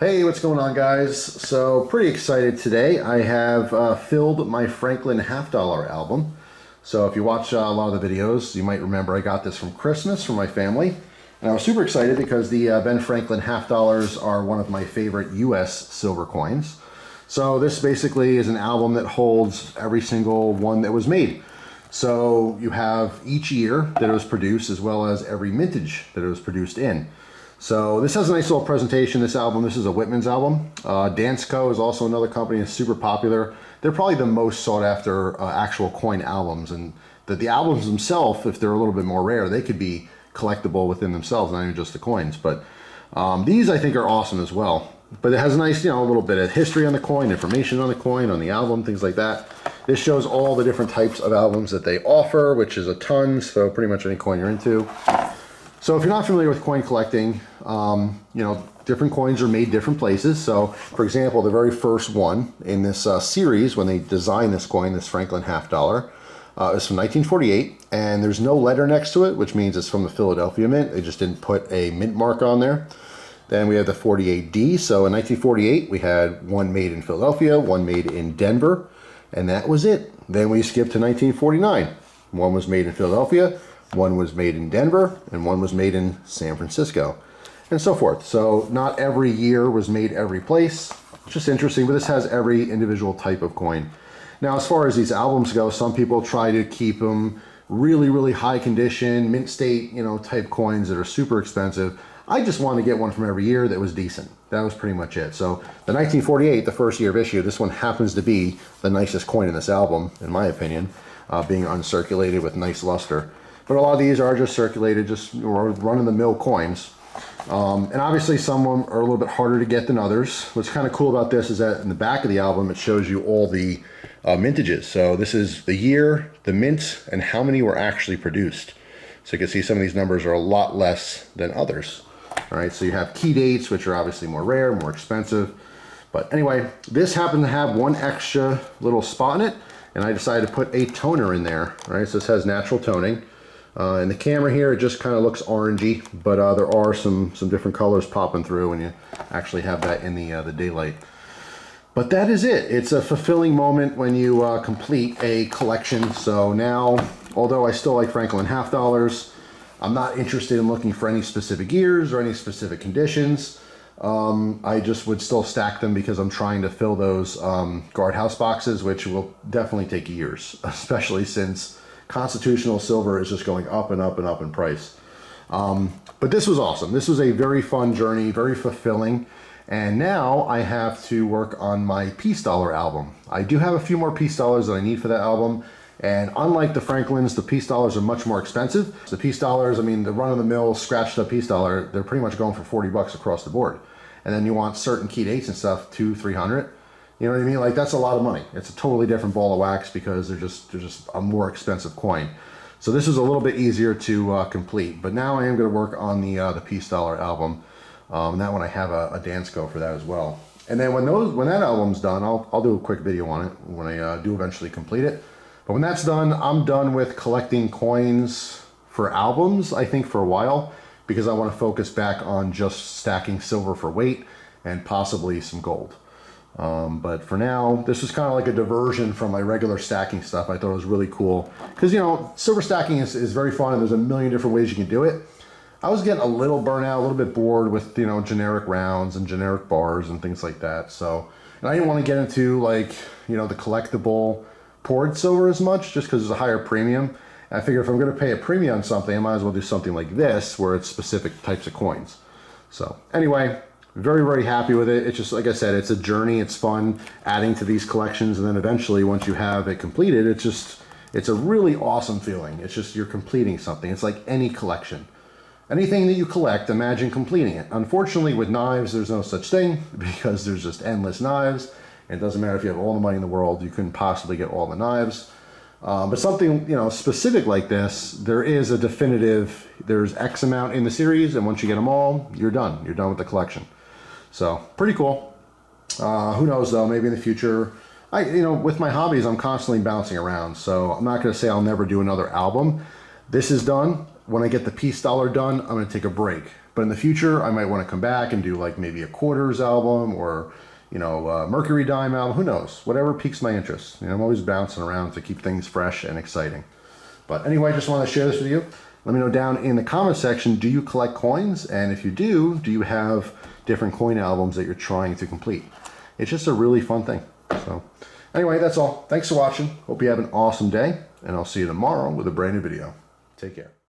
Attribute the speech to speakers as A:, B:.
A: Hey, what's going on, guys? So pretty excited today. I have filled my Franklin half-dollar album. So if you watch a lot of the videos, you might remember I got this from Christmas from my family. And I was super excited because the Ben Franklin half-dollars are one of my favorite US silver coins. So this basically is an album that holds every single one that was made. So you have each year that it was produced as well as every mintage that it was produced in. So this has a nice little presentation, this album. This is a Whitman's album. Dansko is also another company that's super popular. They're probably the most sought after actual coin albums. And the albums themselves, if they're a little bit more rare, they could be collectible within themselves, not even just the coins. But these I think are awesome as well. But it has a nice, a little bit of history on the coin, information on the coin, on the album, things like that. This shows all the different types of albums that they offer, which is a ton, so pretty much any coin you're into. So if you're not familiar with coin collecting, different coins are made different places. So for example, the very first one in this series, when they designed this coin, this Franklin half-dollar, is from 1948, and there's no letter next to it, which means it's from the Philadelphia Mint. They just didn't put a mint mark on there. Then we have the 48D. So in 1948, we had one made in Philadelphia, one made in Denver, and that was it. Then we skipped to 1949. One was made in Philadelphia, one was made in Denver, and one was made in San Francisco, and so forth. So not every year was made every place. It's just interesting, but this has every individual type of coin. Now, as far as these albums go, some people try to keep them really, really high condition, mint state, type coins that are super expensive. I just wanted to get one from every year that was decent. That was pretty much it. So the 1948, the first year of issue, this one happens to be the nicest coin in this album, in my opinion, being uncirculated with nice luster. But a lot of these are just circulated, just run-of-the-mill coins. And obviously some of them are a little bit harder to get than others. What's kind of cool about this is that in the back of the album, it shows you all the mintages. So this is the year, the mint, and how many were actually produced. So you can see some of these numbers are a lot less than others. All right, so you have key dates, which are obviously more rare, more expensive. But anyway, this happened to have one extra little spot in it, and I decided to put a toner in there. All right, so this has natural toning. In the camera here, it just kind of looks orangey, but there are some different colors popping through when you actually have that in the daylight. But that is it. It's a fulfilling moment when you complete a collection. So now, although I still like Franklin half-dollars, I'm not interested in looking for any specific years or any specific conditions. I just would still stack them because I'm trying to fill those guardhouse boxes, which will definitely take years, especially since constitutional silver is just going up and up and up in price. But this was awesome. This was a very fun journey, very fulfilling. And now I have to work on my piece dollar album. I do have a few more piece dollars that I need for that album. And unlike the Franklins, the piece dollars are much more expensive. The piece dollars, I mean, the run-of-the-mill scratched up piece dollar, they're pretty much going for 40 bucks across the board. And then you want certain key dates and stuff, 200, 300. You know what I mean? Like, that's a lot of money. It's a totally different ball of wax because they're just a more expensive coin. So this was a little bit easier to complete. But now I am going to work on the piece dollar album. And that one I have a Dansko for that as well. And then when that album's done, I'll do a quick video on it when I do eventually complete it. But when that's done, I'm done with collecting coins for albums, I think, for a while, because I want to focus back on just stacking silver for weight and possibly some gold. But for now, this was kind of like a diversion from my regular stacking stuff. I thought it was really cool because, silver stacking is very fun and there's a million different ways you can do it. I was getting a little burnout, a little bit bored with, generic rounds and generic bars and things like that. So, and I didn't want to get into the collectible poured silver as much just because it's a higher premium. And I figure if I'm going to pay a premium on something, I might as well do something like this where it's specific types of coins. So anyway, very, very happy with it. It's just, like I said, it's a journey. It's fun adding to these collections. And then eventually, once you have it completed, it's a really awesome feeling. It's just you're completing something. It's like any collection. Anything that you collect, imagine completing it. Unfortunately, with knives, there's no such thing because there's just endless knives. It doesn't matter if you have all the money in the world, you couldn't possibly get all the knives. But something specific like this, there is a definitive, there's X amount in the series, and once you get them all, you're done. You're done with the collection. So pretty cool. Who knows though, maybe in the future, with my hobbies, I'm constantly bouncing around. So I'm not gonna say I'll never do another album. This is done. When I get the piece dollar done, I'm gonna take a break. But in the future, I might want to come back and do like maybe a quarters album or, you know, a Mercury dime album. Who knows? Whatever piques my interest. You know, I'm always bouncing around to keep things fresh and exciting. But anyway, I just want to share this with you. Let me know down in the comment section, do you collect coins? And if you do you have different coin albums that you're trying to complete? It's just a really fun thing. So anyway, that's all. Thanks for watching. Hope you have an awesome day, and I'll see you tomorrow with a brand new video. Take care.